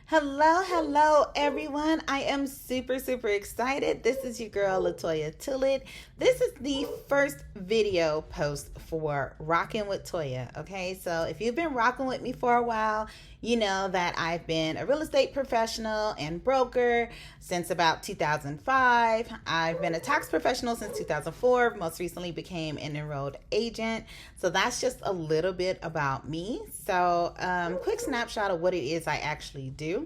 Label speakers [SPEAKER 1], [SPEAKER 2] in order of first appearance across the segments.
[SPEAKER 1] Hello, everyone. I am super excited. This is your girl, Toya. This is the first video post for Rocking with Toya. Okay, so if you've been rocking with me for a while, you know that I've been a real estate professional and broker since about 2005. I've been a tax professional since 2004. Most recently became an enrolled agent. So that's just a little bit about me. So quick snapshot of what it is I actually do.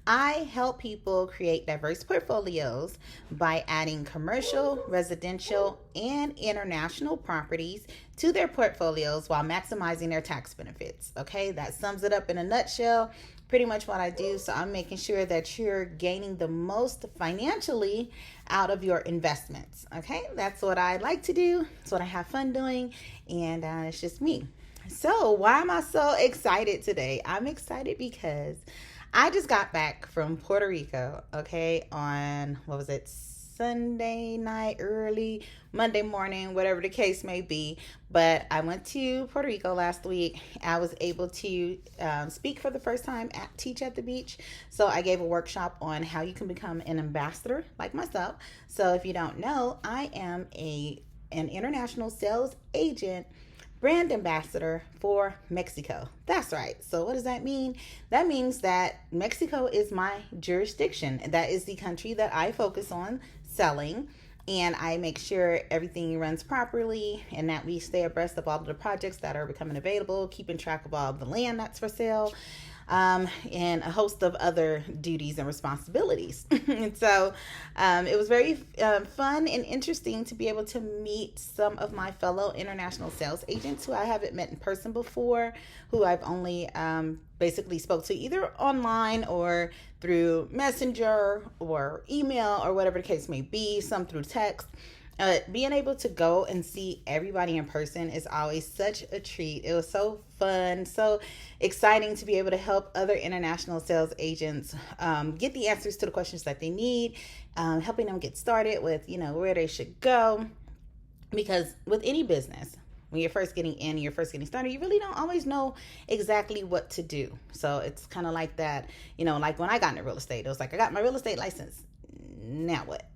[SPEAKER 1] I help people create diverse portfolios by adding commercial, residential, and international properties to their portfolios while maximizing their tax benefits. Okay, that sums it up in a nutshell. Pretty much what I do. So I'm making sure that you're gaining the most financially out of your investments. Okay, that's what I like to do. It's what I have fun doing, and it's just me. So why am I so excited today? I'm excited because I just got back from Puerto Rico, okay, on, Sunday night, early Monday morning, whatever the case may be. But I went to Puerto Rico last week. I was able to speak for the first time at Teach at the Beach. So I gave a workshop on how you can become an ambassador like myself. So if you don't know, I am an international sales agent, brand ambassador for Mexico. That's right. So what does that mean? That means that Mexico is my jurisdiction. That is the country that I focus on selling, and I make sure everything runs properly and that we stay abreast of all of the projects that are becoming available, keeping track of all of the land that's for sale, and a host of other duties and responsibilities. And so it was very fun and interesting to be able to meet some of my fellow international sales agents who I haven't met in person before, who I've only basically spoke to either online or through Messenger or email or whatever the case may be, some through text. Being able to go and see everybody in person is always such a treat. It was so fun, so exciting to be able to help other international sales agents get the answers to the questions that they need, helping them get started with, where they should go. Because with any business, when you're first getting in, you're first getting started, you really don't always know exactly what to do. So it's kind of like that, like when I got into real estate, it was like, I got my real estate license. Now what?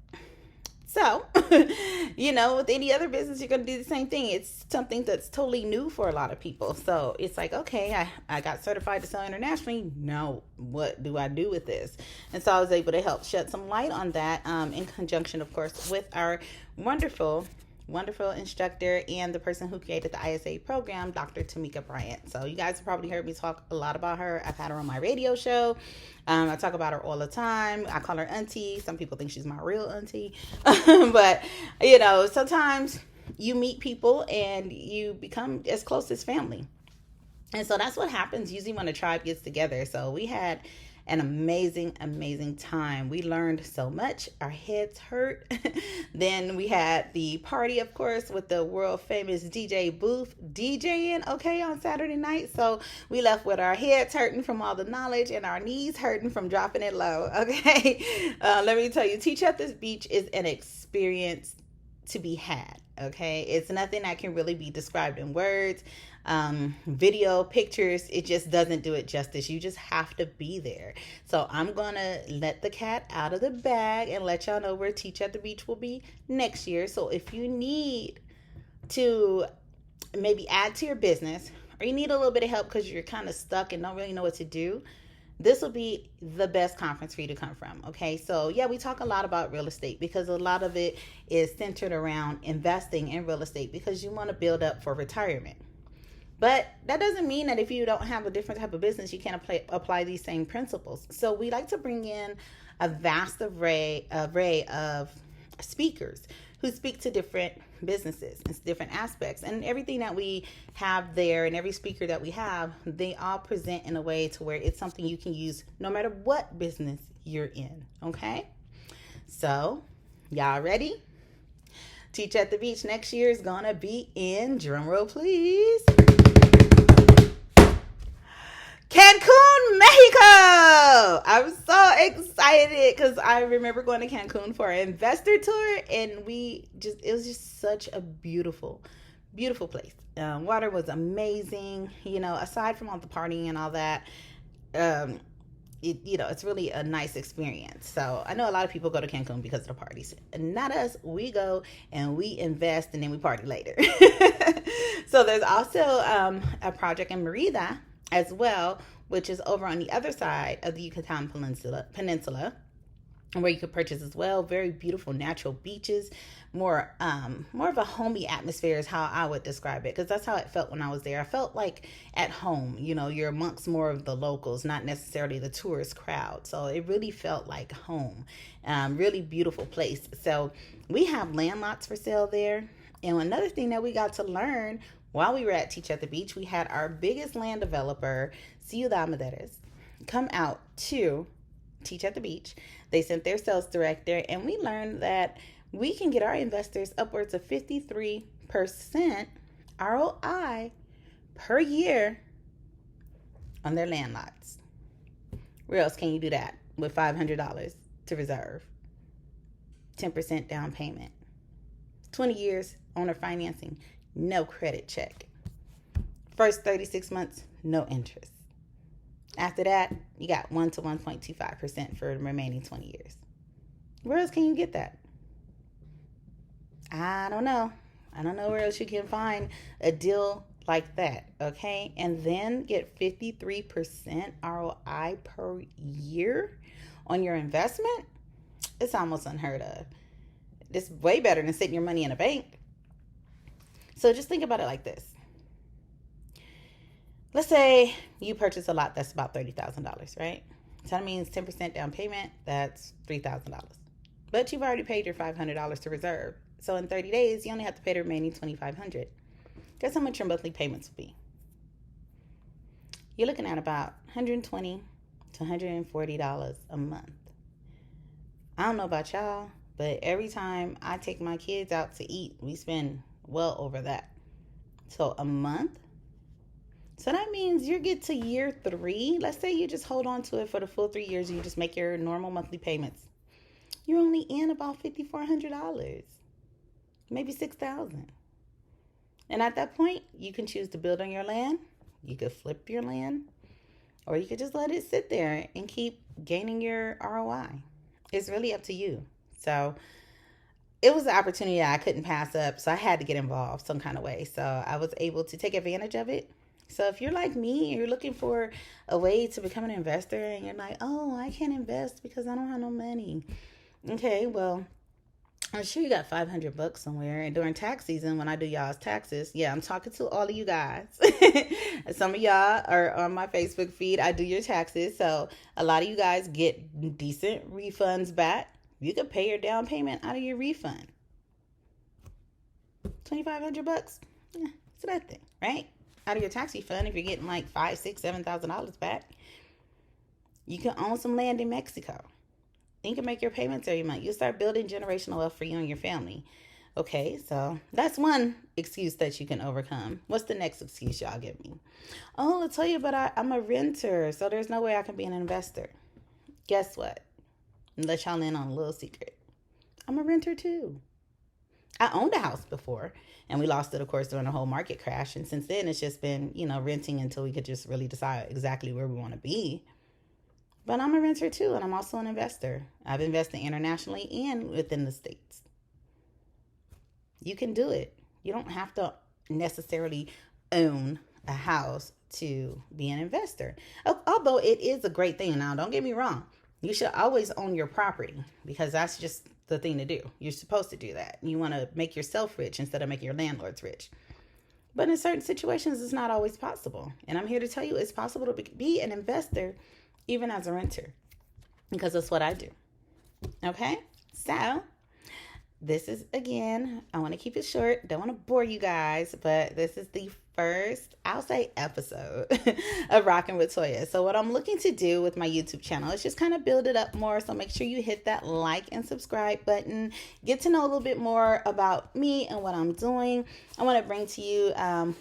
[SPEAKER 1] So, with any other business, you're going to do the same thing. It's something that's totally new for a lot of people. So it's like, okay, I got certified to sell internationally. Now, what do I do with this? And so I was able to help shed some light on that in conjunction, of course, with our wonderful instructor and the person who created the ISA program, Dr. Tamika Bryant. So you guys have probably heard me talk a lot about her. I've had her on my radio show. I talk about her all the time. I call her auntie. Some people think she's my real auntie. But, sometimes you meet people and you become as close as family. And so that's what happens usually when a tribe gets together. So we had an amazing time. We learned so much. Our heads hurt. Then we had the party, of course, with the world famous DJ Booth DJing, okay, on Saturday night. So we left with our heads hurting from all the knowledge and our knees hurting from dropping it low, okay? Let me tell you, Teach at this Beach is an experience to be had, okay? It's nothing that can really be described in words. Video, pictures, it just doesn't do it justice. You just have to be there. So I'm gonna let the cat out of the bag and let y'all know where Teach at the Beach will be next year. So if you need to maybe add to your business, or you need a little bit of help because you're kind of stuck and don't really know what to do, this will be the best conference for you to come from. Okay, so yeah, we talk a lot about real estate because a lot of it is centered around investing in real estate because you want to build up for retirement. But that doesn't mean that if you don't have a different type of business, you can't apply these same principles. So we like to bring in a vast array of speakers who speak to different businesses and different aspects. And everything that we have there and every speaker that we have, they all present in a way to where it's something you can use no matter what business you're in. Okay? So, y'all ready? Teach at the Beach next year is going to be in, drumroll please, Cancun, Mexico. I'm so excited because I remember going to Cancun for an investor tour, and it was just such a beautiful place. Water was amazing. Aside from all the partying and all that, it's really a nice experience. So I know a lot of people go to Cancun because of the parties. Not us. We go and we invest and then we party later. So there's also a project in Merida as well, which is over on the other side of the Yucatan Peninsula, where you could purchase as well. Very beautiful natural beaches, more of a homey atmosphere is how I would describe it, because that's how it felt when I was there. I felt like at home. You're amongst more of the locals, not necessarily the tourist crowd. So it really felt like home. Really beautiful place. So we have land lots for sale there. And another thing that we got to learn while we were at Teach at the Beach, we had our biggest land developer, Ciudad Madeiras, come out to Teach at the Beach. They sent their sales director, and we learned that we can get our investors upwards of 53% ROI per year on their land lots. Where else can you do that with $500 to reserve? 10% down payment. 20 years owner financing, no credit check. First 36 months, no interest. After that, you got 1 to 1.25% for the remaining 20 years. Where else can you get that? I don't know where else you can find a deal like that, okay? And then get 53% ROI per year on your investment? It's almost unheard of. It's way better than sitting your money in a bank. So just think about it like this. Let's say you purchase a lot that's about $30,000, right? So that means 10% down payment, that's $3,000. But you've already paid your $500 to reserve. So in 30 days, you only have to pay the remaining $2,500. Guess how much your monthly payments will be? You're looking at about $120 to $140 a month. I don't know about y'all, but every time I take my kids out to eat, we spend well over that. So a month. So that means you get to year 3. Let's say you just hold on to it for the full 3 years and you just make your normal monthly payments. You're only in about $5,400, maybe $6,000. And at that point, you can choose to build on your land. You could flip your land, or you could just let it sit there and keep gaining your ROI. It's really up to you. So it was an opportunity I couldn't pass up. So I had to get involved some kind of way. So I was able to take advantage of it. So if you're like me and you're looking for a way to become an investor and you're like, oh, I can't invest because I don't have no money. Okay, well, I'm sure you got $500 somewhere. And during tax season, when I do y'all's taxes, yeah, I'm talking to all of you guys. Some of y'all are on my Facebook feed. I do your taxes. So a lot of you guys get decent refunds back. You could pay your down payment out of your refund. $2,500? Yeah, it's that thing, right? Out of your tax refund, if you're getting like $5,000, $6,000, $7,000 back, you can own some land in Mexico. You can make your payments every month. You'll start building generational wealth for you and your family. Okay, so that's one excuse that you can overcome. What's the next excuse y'all give me? Oh, I'll tell you, but I'm a renter, so there's no way I can be an investor. Guess what? Let y'all in on a little secret. I'm a renter too. I owned a house before, and we lost it, of course, during the whole market crash. And since then, it's just been, renting until we could just really decide exactly where we want to be. But I'm a renter too, and I'm also an investor. I've invested internationally and within the States. You can do it. You don't have to necessarily own a house to be an investor. Although it is a great thing. Now, don't get me wrong. You should always own your property because that's just the thing to do. You're supposed to do that. You want to make yourself rich instead of making your landlords rich. But in certain situations, it's not always possible. And I'm here to tell you it's possible to be an investor even as a renter, because that's what I do. Okay? So this is, again, I want to keep it short. Don't want to bore you guys, but this is the first, I'll say, episode of Rockin' with Toya. So what I'm looking to do with my YouTube channel is just kind of build it up more. So make sure you hit that like and subscribe button. Get to know a little bit more about me and what I'm doing. I want to bring to you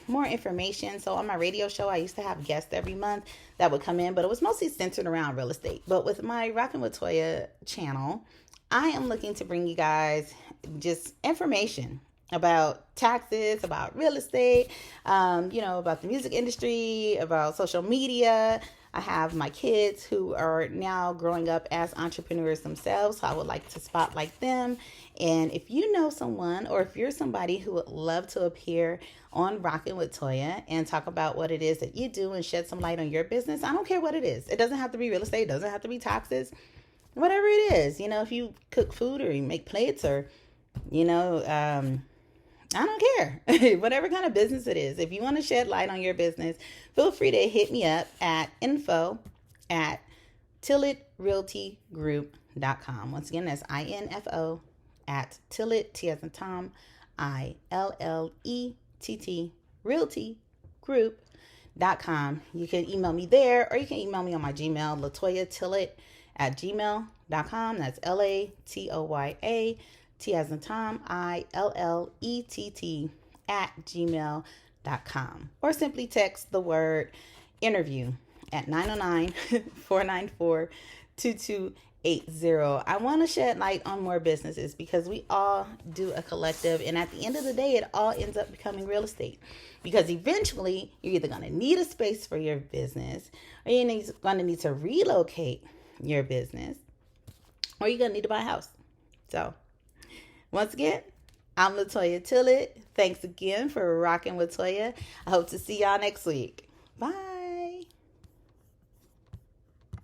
[SPEAKER 1] more information. So on my radio show, I used to have guests every month that would come in, but it was mostly centered around real estate. But with my Rockin' with Toya channel, I am looking to bring you guys just information about taxes, about real estate, about the music industry, about social media. I have my kids who are now growing up as entrepreneurs themselves, so I would like to spotlight them. And if you know someone, or if you're somebody who would love to appear on Rockin' with Toya and talk about what it is that you do and shed some light on your business, I don't care what it is. It doesn't have to be real estate, it doesn't have to be taxes, whatever it is. You know, if you cook food or you make plates or, you know, I don't care. Whatever kind of business it is. If you want to shed light on your business, feel free to hit me up at info@tillettrealtygroup.com. Once again, that's info at Tillett, T as in Tom, ILLETT, realtygroup.com. You can email me there, or you can email me on my Gmail, latoyatillett@gmail.com. That's LATOYA, T as in Tom, ILLETT @gmail.com. Or simply text the word interview at 909-494-2280. I want to shed light on more businesses because we all do a collective, and at the end of the day, it all ends up becoming real estate. Because eventually, you're either going to need a space for your business, or you're going to need to relocate your business, or you're going to need to buy a house. So, once again, I'm Latoya Tillett. Thanks again for rocking with Toya. I hope to see y'all next week. Bye.